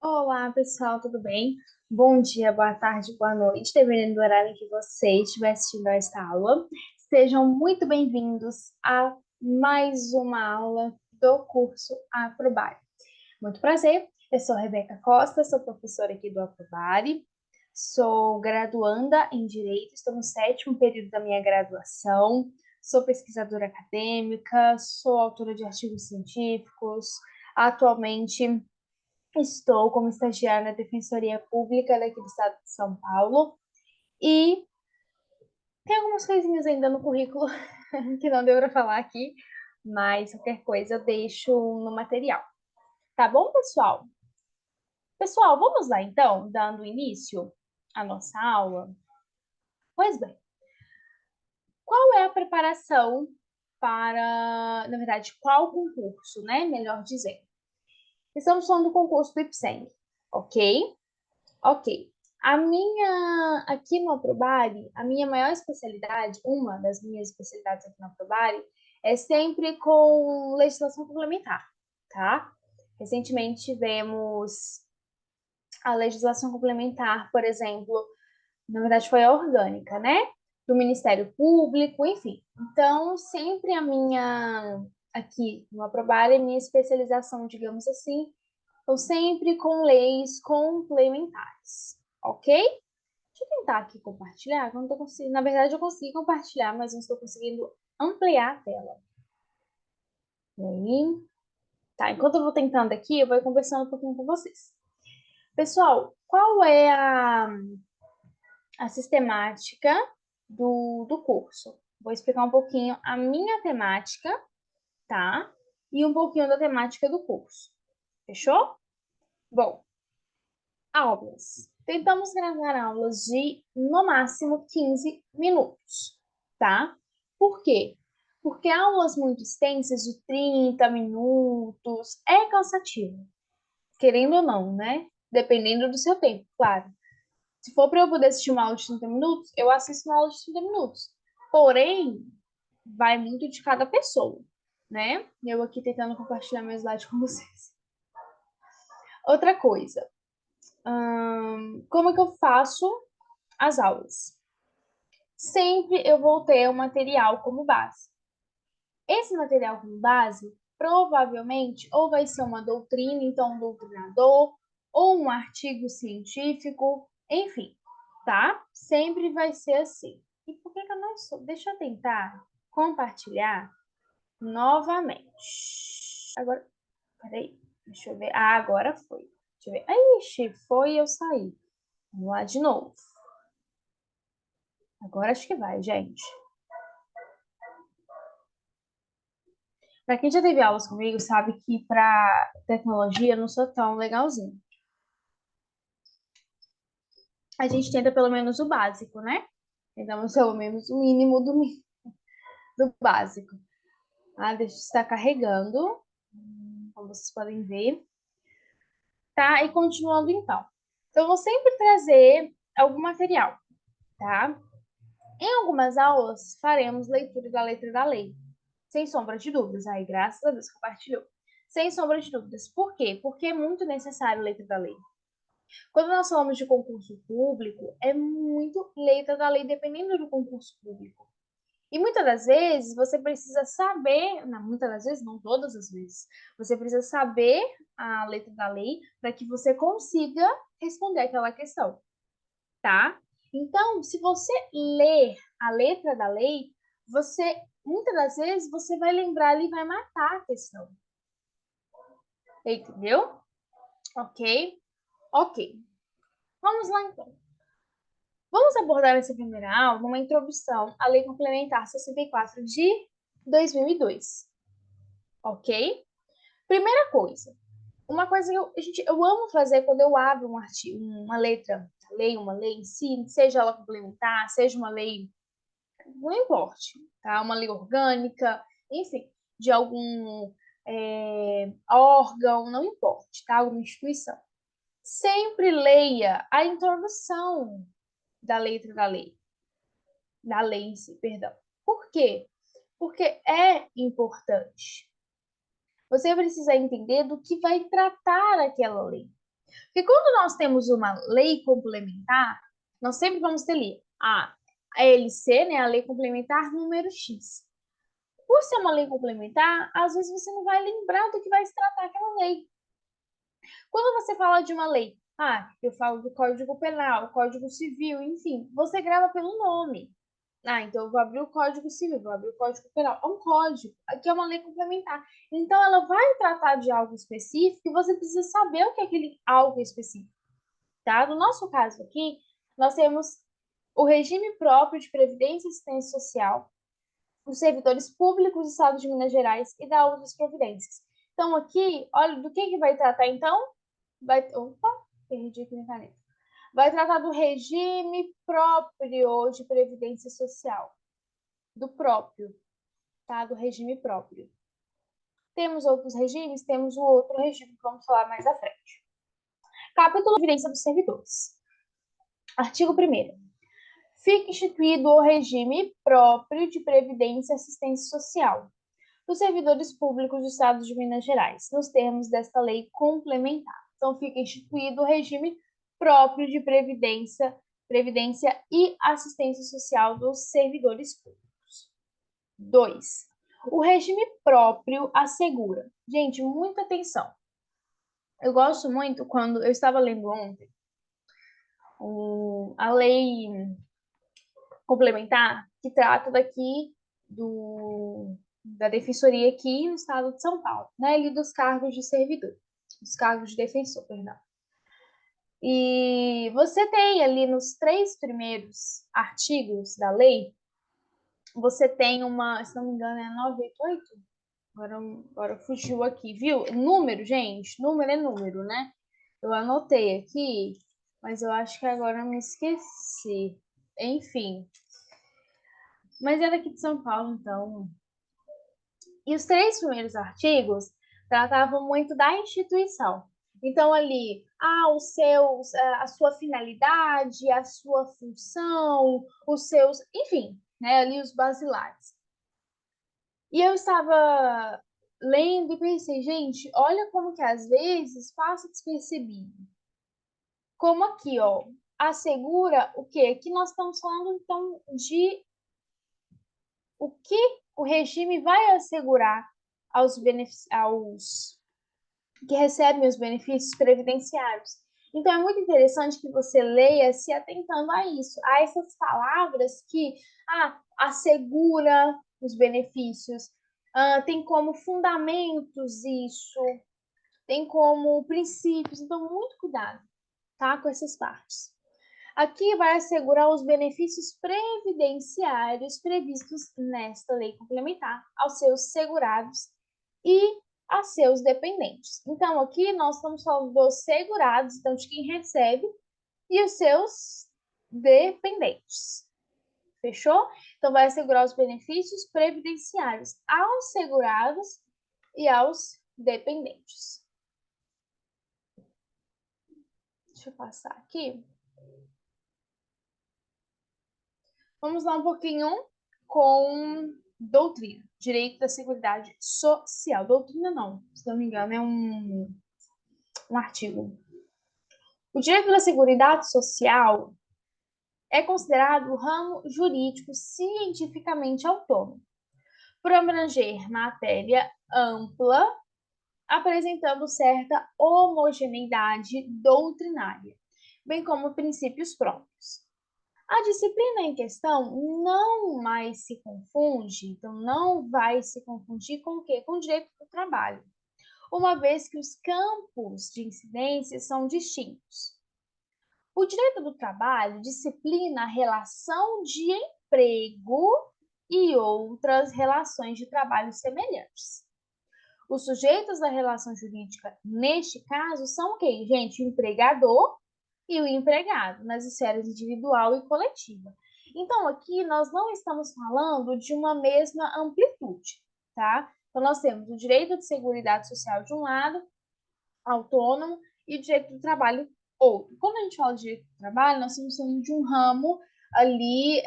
Olá, pessoal, tudo bem? Bom dia, boa tarde, boa noite, dependendo do horário em que você estiver assistindo a esta aula. Sejam muito bem-vindos a mais uma aula do curso Aprobare. Muito prazer, eu sou Rebeca Costa, sou professora aqui do Aprobare, sou graduanda em Direito, estou no sétimo período da minha graduação, sou pesquisadora acadêmica, sou autora de artigos científicos, atualmente estou como estagiária na Defensoria Pública daqui do estado de São Paulo e tem algumas coisinhas ainda no currículo que não deu para falar aqui, mas qualquer coisa eu deixo no material. Tá bom, pessoal? Pessoal, vamos lá então, dando início à nossa aula. Pois bem, qual é a preparação para, na verdade, qual concurso, né? Melhor dizendo. Estamos falando do concurso do IPSENG, ok? Ok. Aqui no Aprobare, a minha maior especialidade, uma das minhas especialidades aqui no Aprobare, é sempre com legislação complementar, tá? Recentemente tivemos a legislação complementar, por exemplo, na verdade foi a orgânica, né? Do Ministério Público, enfim. Então, sempre aqui no Aprobare, a minha especialização, digamos assim, estão sempre com leis complementares, ok? Deixa eu tentar aqui compartilhar, que eu não tô conseguindo. Na verdade, eu consegui compartilhar, mas não estou conseguindo ampliar a tela. E aí? Tá, enquanto eu vou tentando aqui, eu vou conversando um pouquinho com vocês. Pessoal, qual é a sistemática do curso? Vou explicar um pouquinho a minha temática, tá? E um pouquinho da temática do curso. Fechou? Bom, aulas. Tentamos gravar aulas de, no máximo, 15 minutos, tá? Por quê? Porque aulas muito extensas, de 30 minutos, é cansativo, querendo ou não, né? Dependendo do seu tempo, claro. Se for para eu poder assistir uma aula de 30 minutos, eu assisto uma aula de 30 minutos. Porém, vai muito de cada pessoa, né? Eu aqui tentando compartilhar meu slide com vocês. Outra coisa, como é que eu faço as aulas? Sempre eu vou ter o material como base. Esse material como base, provavelmente, ou vai ser uma doutrina, então um doutrinador, ou um artigo científico, enfim, tá? Sempre vai ser assim. E por que que eu não sou? Deixa eu tentar compartilhar novamente. Agora, peraí, deixa eu ver. Ah, agora foi. Deixa eu ver. Ixi, foi e eu saí. Vamos lá de novo. Agora acho que vai, gente. Para quem já teve aulas comigo, sabe que para tecnologia eu não sou tão legalzinho. A gente tenta pelo menos o básico, né? Tentamos pelo menos o mínimo do básico. Ah, deixa eu estar carregando, como vocês podem ver. Tá? E continuando então. Então, eu vou sempre trazer algum material, tá? Em algumas aulas, faremos leitura da letra da lei. Sem sombra de dúvidas. Aí, graças a Deus, compartilhou. Sem sombra de dúvidas. Por quê? Porque é muito necessário a letra da lei. Quando nós falamos de concurso público, é muito letra da lei, dependendo do concurso público. E muitas das vezes você precisa saber, não, muitas das vezes, não todas as vezes, você precisa saber a letra da lei para que você consiga responder aquela questão, tá? Então, se você ler a letra da lei, você, muitas das vezes, você vai lembrar ali e vai matar a questão. Entendeu? Ok? Ok. Vamos lá então. Vamos abordar nessa primeira aula uma introdução à Lei Complementar 64 de 2002, ok? Primeira coisa, uma coisa que eu amo fazer quando eu abro um artigo, uma lei em si, seja ela complementar, seja uma lei, não importe, tá? Uma lei orgânica, enfim, de algum órgão, não importe, tá? Alguma instituição. Sempre leia a introdução da letra da lei em si, perdão. Por quê? Porque é importante. Você precisa entender do que vai tratar aquela lei. Porque quando nós temos uma lei complementar, nós sempre vamos ter ali a LC, né, a lei complementar número X. Por ser uma lei complementar, às vezes você não vai lembrar do que vai se tratar aquela lei. Quando você fala de uma lei, eu falo do Código Penal, Código Civil, enfim, você grava pelo nome. Então eu vou abrir o Código Civil, vou abrir o Código Penal. É um código, aqui é uma lei complementar. Então ela vai tratar de algo específico e você precisa saber o que é aquele algo específico, tá? No nosso caso aqui, nós temos o regime próprio de previdência e assistência social, os servidores públicos do Estado de Minas Gerais e da outras providências. Então aqui, olha, do que vai tratar então? Opa, perdi aqui minha caneta. Vai tratar do regime próprio de previdência social. Do próprio, tá? Do regime próprio. Temos outros regimes? Temos o outro regime que vamos falar mais à frente. Capítulo Previdência dos Servidores. Artigo 1º. Fica instituído o regime próprio de previdência e assistência social dos servidores públicos do Estado de Minas Gerais, nos termos desta lei complementar. Então, fica instituído o regime próprio de previdência e assistência social dos servidores públicos. 2. O regime próprio assegura. Gente, muita atenção. Eu gosto muito quando eu estava lendo ontem a lei complementar que trata da defensoria aqui no estado de São Paulo, né? E dos cargos de servidor, dos cargos de defensor, perdão. E você tem ali nos 3 primeiros artigos da lei, você tem se não me engano, é 988? Agora fugiu aqui, viu? Número, gente, número é número, né? Eu anotei aqui, mas eu acho que agora eu me esqueci. Enfim. Mas é daqui de São Paulo, então. E os 3 primeiros artigos tratavam muito da instituição. Então, ali, a sua finalidade, a sua função, os seus, enfim, né, ali os basilares. E eu estava lendo e pensei, gente, olha como que às vezes passa despercebido. Como aqui, ó, assegura o quê? Aqui nós estamos falando, então, de o que o regime vai assegurar aos que recebem os benefícios previdenciários. Então, é muito interessante que você leia se atentando a isso, a essas palavras que assegura os benefícios, tem como fundamentos isso, tem como princípios. Então, muito cuidado, tá, com essas partes. Aqui vai assegurar os benefícios previdenciários previstos nesta lei complementar aos seus segurados e a seus dependentes. Então, aqui nós estamos falando dos segurados, então de quem recebe, e os seus dependentes. Fechou? Então, vai assegurar os benefícios previdenciários aos segurados e aos dependentes. Deixa eu passar aqui. Vamos lá um pouquinho com doutrina, direito da seguridade social. Doutrina não, se não me engano, é um artigo. O direito da seguridade social é considerado o ramo jurídico cientificamente autônomo, por abranger matéria ampla, apresentando certa homogeneidade doutrinária, bem como princípios próprios. A disciplina em questão não mais se confunde, então não vai se confundir com o quê? Com o direito do trabalho, uma vez que os campos de incidência são distintos. O direito do trabalho disciplina a relação de emprego e outras relações de trabalho semelhantes. Os sujeitos da relação jurídica, neste caso, são quem, gente? O empregador e o empregado, nas esferas individual e coletiva. Então, aqui nós não estamos falando de uma mesma amplitude, tá? Então, nós temos o direito de seguridade social de um lado, autônomo, e o direito do trabalho outro. Quando a gente fala de direito do trabalho, nós estamos falando de um ramo ali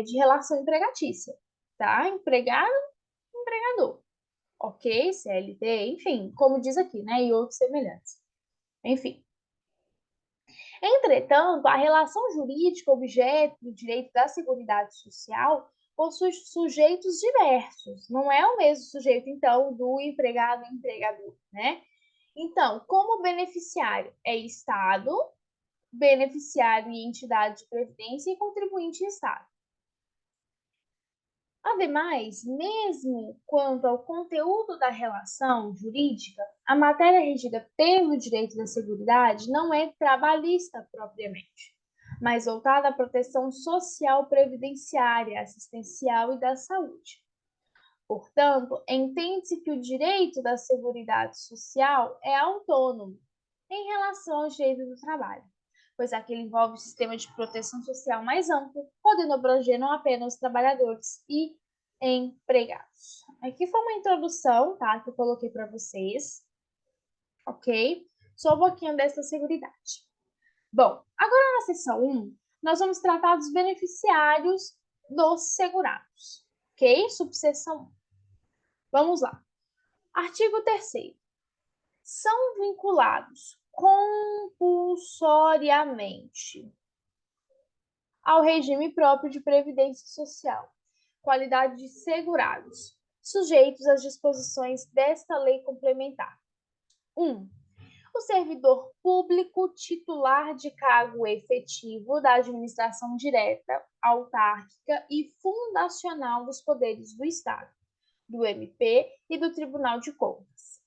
de relação empregatícia, tá? Empregado, empregador, ok? CLT, enfim, como diz aqui, né? E outros semelhantes. Enfim. Entretanto, a relação jurídica objeto do direito da Seguridade Social possui sujeitos diversos. Não é o mesmo sujeito, então, do empregado e empregador, né? Então, como beneficiário é Estado, beneficiário e entidade de previdência e contribuinte Estado. Ademais, mesmo quanto ao conteúdo da relação jurídica, a matéria regida pelo direito da Seguridade não é trabalhista propriamente, mas voltada à proteção social previdenciária, assistencial e da saúde. Portanto, entende-se que o direito da Seguridade Social é autônomo em relação ao direito do trabalho, pois aquele envolve o sistema de proteção social mais amplo, podendo abranger não apenas os trabalhadores e empregados. Aqui foi uma introdução, tá, que eu coloquei para vocês, ok? Só um pouquinho dessa seguridade. Bom, agora na seção 1, nós vamos tratar dos beneficiários dos segurados, ok? Subseção 1. Vamos lá. Artigo 3º. São vinculados compulsoriamente ao regime próprio de previdência social, qualidade de segurados, sujeitos às disposições desta lei complementar. 1. O servidor público titular de cargo efetivo da administração direta, autárquica e fundacional dos poderes do Estado, do MP e do Tribunal de Contas.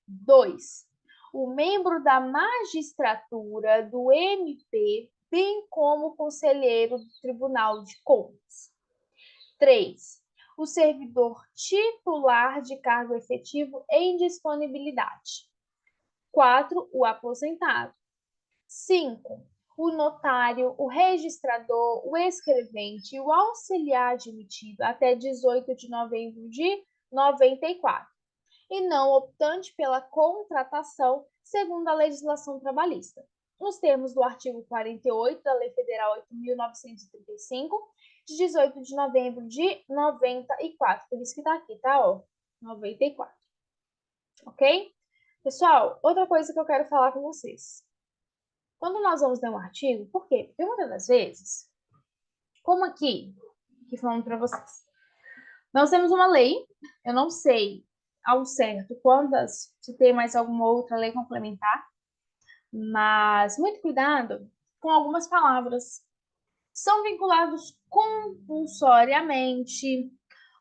2. O membro da magistratura do MP, bem como o conselheiro do Tribunal de Contas. 3. O servidor titular de cargo efetivo em disponibilidade. 4. O aposentado. 5. O notário, o registrador, o escrevente e o auxiliar admitido até 18 de novembro de 94. E não optante pela contratação, segundo a legislação trabalhista, nos termos do artigo 48 da Lei Federal 8.935, de 18 de novembro de 94. Por isso que tá aqui, tá? Ó, 94. Ok? Pessoal, outra coisa que eu quero falar com vocês. Quando nós vamos ler um artigo, por quê? Porque muitas das vezes, como aqui falando para vocês, nós temos uma lei, eu não sei ao certo quantas, se tem mais alguma outra lei complementar, mas muito cuidado com algumas palavras. São vinculados compulsoriamente,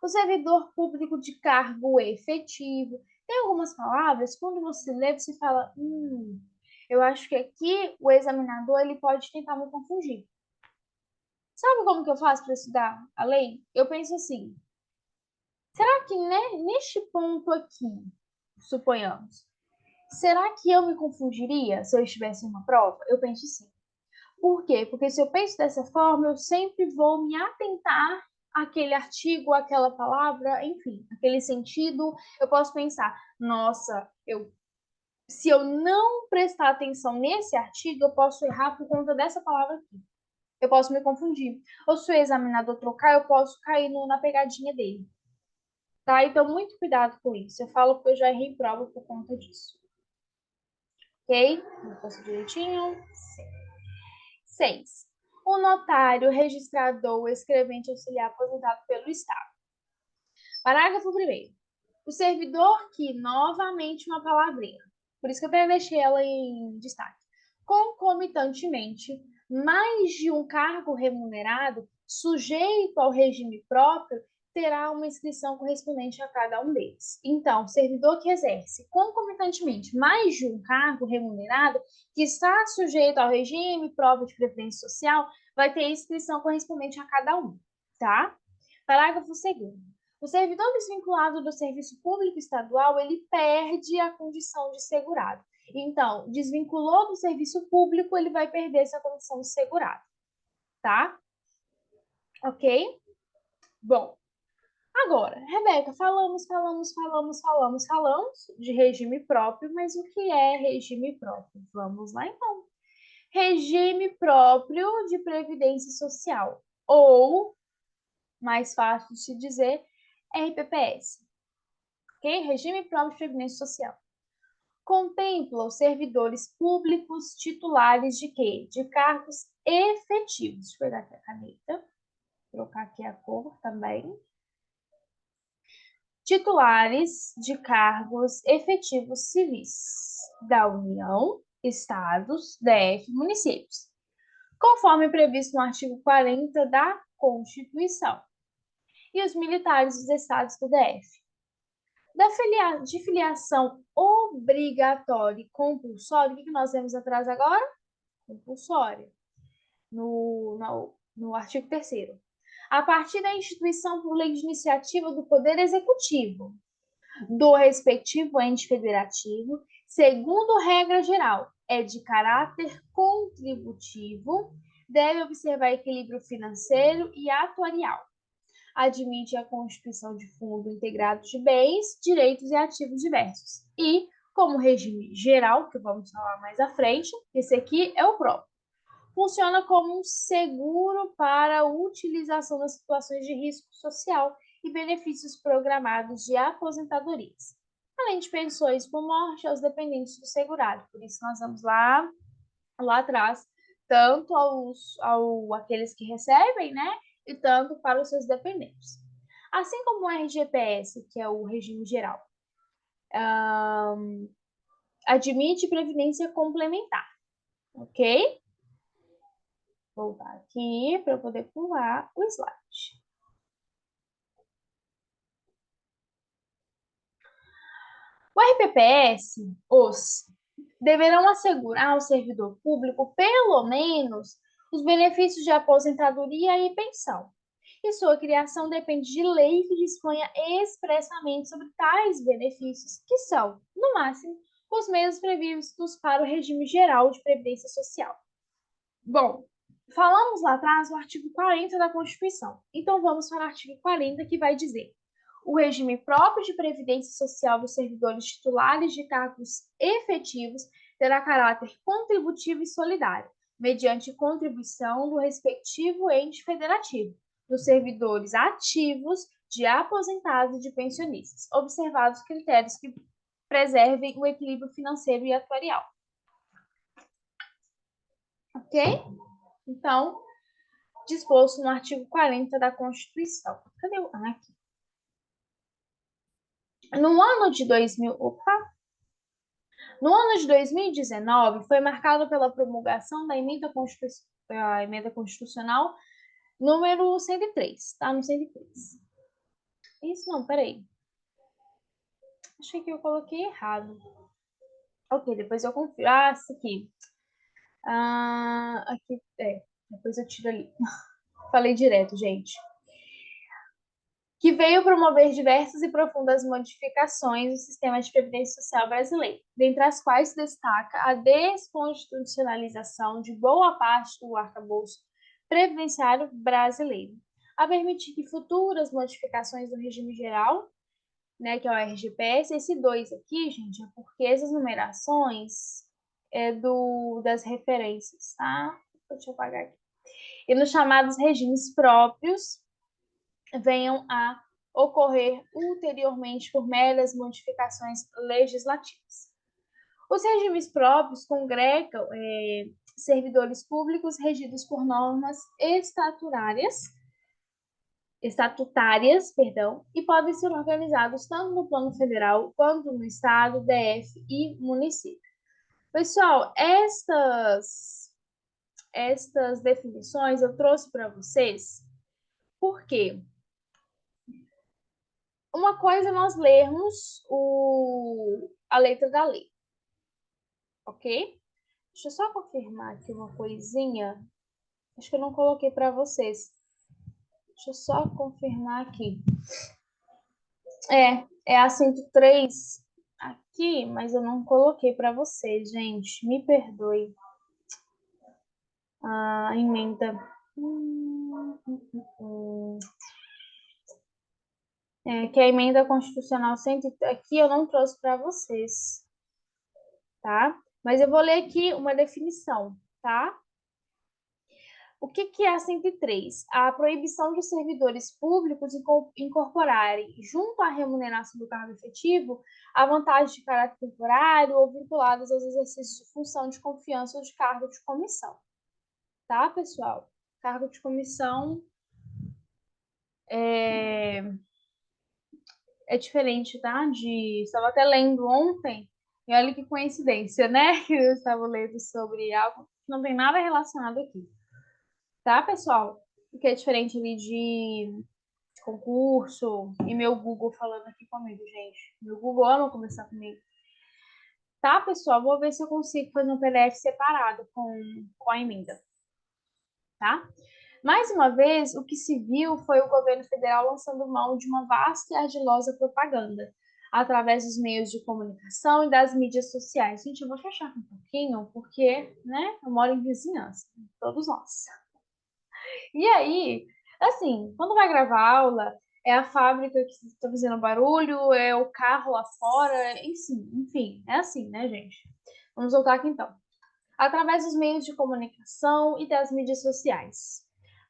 o servidor público de cargo efetivo. Tem algumas palavras, quando você lê, você fala, eu acho que aqui o examinador ele pode tentar me confundir. Sabe como que eu faço para estudar a lei? Eu penso assim, será que neste ponto aqui, suponhamos, será que eu me confundiria se eu estivesse em uma prova? Eu penso sim. Por quê? Porque se eu penso dessa forma, eu sempre vou me atentar àquele artigo, àquela palavra, enfim, aquele sentido. Eu posso pensar, nossa, se eu não prestar atenção nesse artigo, eu posso errar por conta dessa palavra aqui. Eu posso me confundir. Ou se o examinador trocar, eu posso cair na pegadinha dele. Tá? Então, muito cuidado com isso. Eu falo porque eu já errei prova por conta disso. Ok? Vou passar direitinho. 6. O notário, registrador ou escrevente auxiliar aposentado pelo Estado. Parágrafo 1º. O servidor que, novamente uma palavrinha, por isso que eu até deixei ela em destaque, concomitantemente, mais de um cargo remunerado sujeito ao regime próprio terá uma inscrição correspondente a cada um deles. Então, o servidor que exerce concomitantemente mais de um cargo remunerado que está sujeito ao regime próprio de previdência social vai ter inscrição correspondente a cada um, tá? Parágrafo 2º. O servidor desvinculado do serviço público estadual, ele perde a condição de segurado. Então, desvinculou do serviço público, ele vai perder essa condição de segurado, tá? Ok? Bom, agora, Rebeca, falamos de regime próprio, mas o que é regime próprio? Vamos lá, então. Regime próprio de previdência social, ou, mais fácil de se dizer, RPPS. Ok? Regime próprio de previdência social. contempla os servidores públicos titulares de quê? De cargos efetivos. Deixa eu pegar aqui a caneta, trocar aqui a cor também. Titulares de cargos efetivos civis da União, Estados, DF, municípios, conforme previsto no artigo 40 da Constituição, e os militares dos estados do DF. De filiação obrigatória e compulsória, o que nós vemos atrás agora? Compulsória, no artigo 3º. A partir da instituição por lei de iniciativa do Poder Executivo, do respectivo ente federativo, segundo regra geral, é de caráter contributivo, deve observar equilíbrio financeiro e atuarial. Admite a constituição de fundo integrado de bens, direitos e ativos diversos. E, como regime geral, que vamos falar mais à frente, esse aqui é o próprio. Funciona como um seguro para a utilização das situações de risco social e benefícios programados de aposentadorias, além de pensões por morte aos dependentes do segurado. Por isso, nós vamos lá atrás, tanto aqueles que recebem, né, e tanto para os seus dependentes. Assim como o RGPS, que é o regime geral, admite previdência complementar, ok? Vou voltar aqui para eu poder pular o slide. O RPPS, deverão assegurar ao servidor público, pelo menos, os benefícios de aposentadoria e pensão. E sua criação depende de lei que disponha expressamente sobre tais benefícios, que são, no máximo, os mesmos previstos para o regime geral de previdência social. Bom, falamos lá atrás do artigo 40 da Constituição. Então, vamos para o artigo 40, que vai dizer: o regime próprio de previdência social dos servidores titulares de cargos efetivos terá caráter contributivo e solidário, mediante contribuição do respectivo ente federativo, dos servidores ativos, de aposentados e de pensionistas, observados critérios que preservem o equilíbrio financeiro e atuarial. Ok? Então, disposto no artigo 40 da Constituição. Cadê o... aqui. No ano de 2019, foi marcado pela promulgação da emenda constitucional número 103, tá? No 103. Isso não, peraí. Achei que eu coloquei errado. Ok, depois eu confiro. Ah, isso aqui. Aqui, depois eu tiro ali. Falei direto, gente. Que veio promover diversas e profundas modificações no sistema de previdência social brasileiro, dentre as quais se destaca a desconstitucionalização de boa parte do arcabouço previdenciário brasileiro, a permitir que futuras modificações do regime geral, né, que é o RGPS, esse 2 aqui, gente, é porque essas numerações é das referências, tá? Deixa eu apagar aqui. E nos chamados regimes próprios, venham a ocorrer ulteriormente por meras modificações legislativas. Os regimes próprios congregam servidores públicos regidos por normas estatutárias, e podem ser organizados tanto no plano federal quanto no estado, DF e município. Pessoal, estas definições eu trouxe para vocês porque uma coisa é nós lermos a letra da lei, ok? Deixa eu só confirmar aqui uma coisinha. Acho que eu não coloquei para vocês. Deixa eu só confirmar aqui. É a 103 aqui, mas eu não coloquei para vocês, gente. Me perdoe. A emenda. Que a emenda constitucional 100, aqui eu não trouxe para vocês, tá? Mas eu vou ler aqui uma definição, tá? O que é a 103? A proibição de servidores públicos incorporarem, junto à remuneração do cargo efetivo, a vantagem de caráter temporário ou vinculadas aos exercícios de função de confiança ou de cargo de comissão. Tá, pessoal? Cargo de comissão é diferente, tá? Estava até lendo ontem, e olha que coincidência, né? Que eu estava lendo sobre algo que não tem nada relacionado aqui. Tá, pessoal? O que é diferente ali de concurso e meu Google falando aqui comigo, gente. Meu Google ama conversar comigo. Tá, pessoal? Vou ver se eu consigo fazer um PDF separado com a emenda. Tá? Mais uma vez, o que se viu foi o governo federal lançando mão de uma vasta e ardilosa propaganda através dos meios de comunicação e das mídias sociais. Gente, eu vou fechar um pouquinho, porque, né, eu moro em vizinhança, todos nós. E aí, assim, quando vai gravar aula, é a fábrica que está fazendo barulho, é o carro lá fora, enfim, é assim, né, gente? Vamos voltar aqui então. Através dos meios de comunicação e das mídias sociais,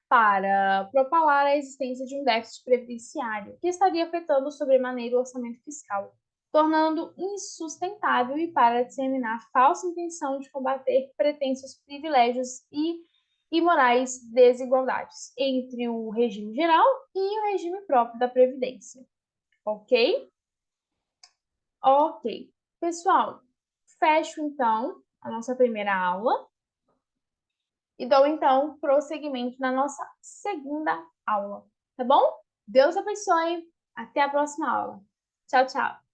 para propalar a existência de um déficit previdenciário que estaria afetando sobremaneira o orçamento fiscal, tornando insustentável e para disseminar a falsa intenção de combater pretensos privilégios e imorais desigualdades entre o regime geral e o regime próprio da Previdência. Ok? Ok. Pessoal, fecho então a nossa primeira aula e dou então prosseguimento na nossa segunda aula, tá bom? Deus abençoe. Até a próxima aula. Tchau, tchau.